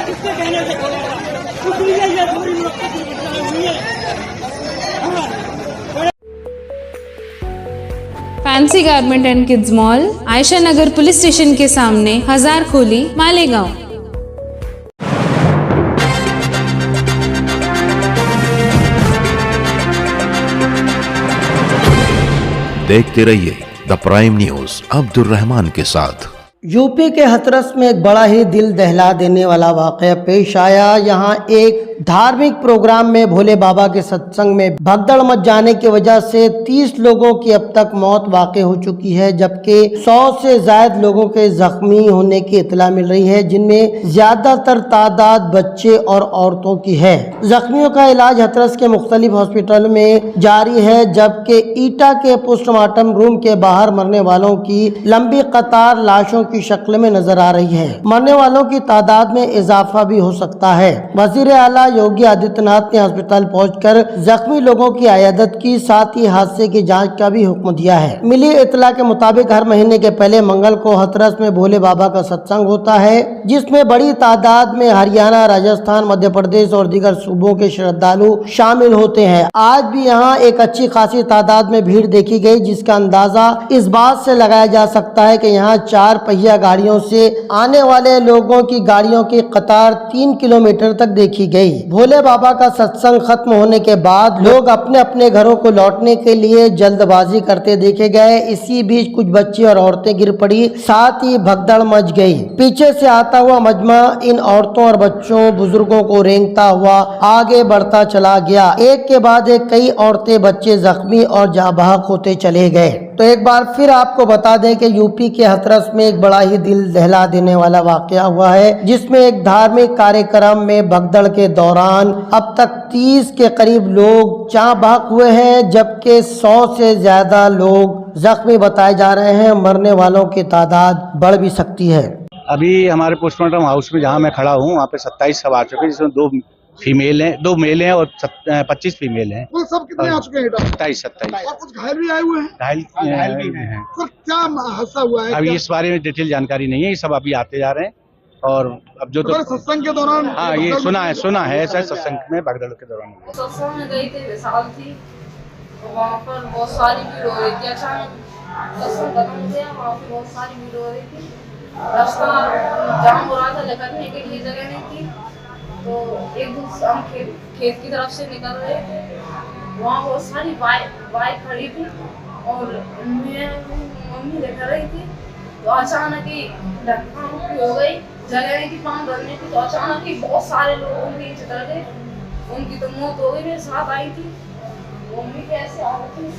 किसके कहने से खोलेगा, इसलिए ये थोड़ी घटना हुई है। Fancy garment and kids mall, Ayesha Nagar police station के सामने, हजार खोली, मालेगांव। देखते रहिए the prime news Abdul Rahman के साथ। यूपी के हाथरस में एक बड़ा ही दिल दहला देने वाला वाकया पेश आया। यहाँ एक धार्मिक प्रोग्राम में भोले बाबा के सत्संग में भगदड़ मच जाने की वजह से 30 लोगों की अब तक मौत वाक़ई हो चुकी है, जबकि 100 से ज्यादा लोगों के जख्मी होने की इत्तला मिल रही है, जिनमें ज्यादातर तादाद बच्चे और औरतों की है। जख्मियों का इलाज हाथरस के मुख्तलिफ हॉस्पिटल में जारी है, जबकि ईटा के पोस्टमार्टम रूम के बाहर मरने वालों की लंबी कतार लाशों की शक्ल में नजर आ रही है। मरने वालों की तादाद में इजाफा भी हो सकता है। वजीर आला योगी आदित्यनाथ ने अस्पताल पहुंचकर जख्मी लोगों की इयादत की, साथ ही हादसे की जांच का भी हुक्म दिया है। मिली इत्तला के मुताबिक हर महीने के पहले मंगल को हाथरस में भोले बाबा का सत्संग होता है, जिसमें बड़ी तादाद में हरियाणा, राजस्थान, मध्य प्रदेश और दीगर सूबों के श्रद्धालु शामिल होते हैं। आज भी यहाँ एक अच्छी खासी तादाद में भीड़ देखी गई, जिसका अंदाजा इस बात से लगाया जा सकता है कि यहाँ 4 पहिया गाड़ियों से आने वाले लोगों की गाड़ियों की कतार 3 किलोमीटर तक देखी गई। भोले बाबा का सत्संग खत्म होने के बाद लोग अपने अपने घरों को लौटने के लिए जल्दबाजी करते देखे गए। इसी बीच कुछ बच्चे और औरतें गिर पड़ी, साथ ही भगदड़ मच गई। पीछे से आता हुआ मजमा इन औरतों और बच्चों बुजुर्गों को रेंगता हुआ आगे बढ़ता चला गया। एक के बाद एक कई औरतें, बच्चे जख्मी और जाबाक होते चले गए। तो एक बार फिर आपको बता दें कि यूपी के हाथरस में एक बड़ा ही दिल दहला देने वाला वाकया हुआ है, जिसमें एक धार्मिक कार्यक्रम में भगदड़ के दौरान अब तक 30 के करीब लोग जाबाक हुए हैं, जबकि 100 से ज्यादा लोग जख्मी बताए जा रहे हैं। मरने वालों की तादाद बढ़ भी सकती है। अभी हमारे पोस्टमार्टम हाउस में जहाँ मैं खड़ा हूँ, वहाँ पे 27 सब आ चुके हैं, जिसमें 2 फीमेल हैं, 2 मेल हैं और 25 फीमेल हैं। कुल सब कितने आ चुके हैं? 27। और कुछ घायल भी आए हुए हैं? घायल भी हैं। सर क्या हादसा हुआ है? अभी इस बारे में डिटेल जानकारी नहीं है, ये सब अभी आते जा रहे हैं। और अब जो तो सत्संग के दौरान, हाँ, ये सुना है ऐसा सत्संग में भगदड़ के दौरान। सत्संग में गई थी, विशाल थी, वहाँ पर बहुत सारी भीड़ हो रही थी। अचानक सत्संग खत्म हो गया, वहाँ पर बहुत सारी भीड़ हो रही थी। रास्ता जाम हो रहा था, निकलने के लिए जगह नहीं थी, तो एक दूसरे हम खेत की तरफ से निकल रहे थे। वहाँ बहुत सारी बाइक खड़ी थी और मम्मी लेकर रही थी, तो अचानक ही धक्का मुक्की हो गई, जगह नहीं थी पाँव धरने की, तो अचानक ही बहुत सारे लोग उनके नीचे चढ़ गए, उनकी तो मौत हो गई। मेरे साथ आई थी मम्मी, कैसे आ रही थी।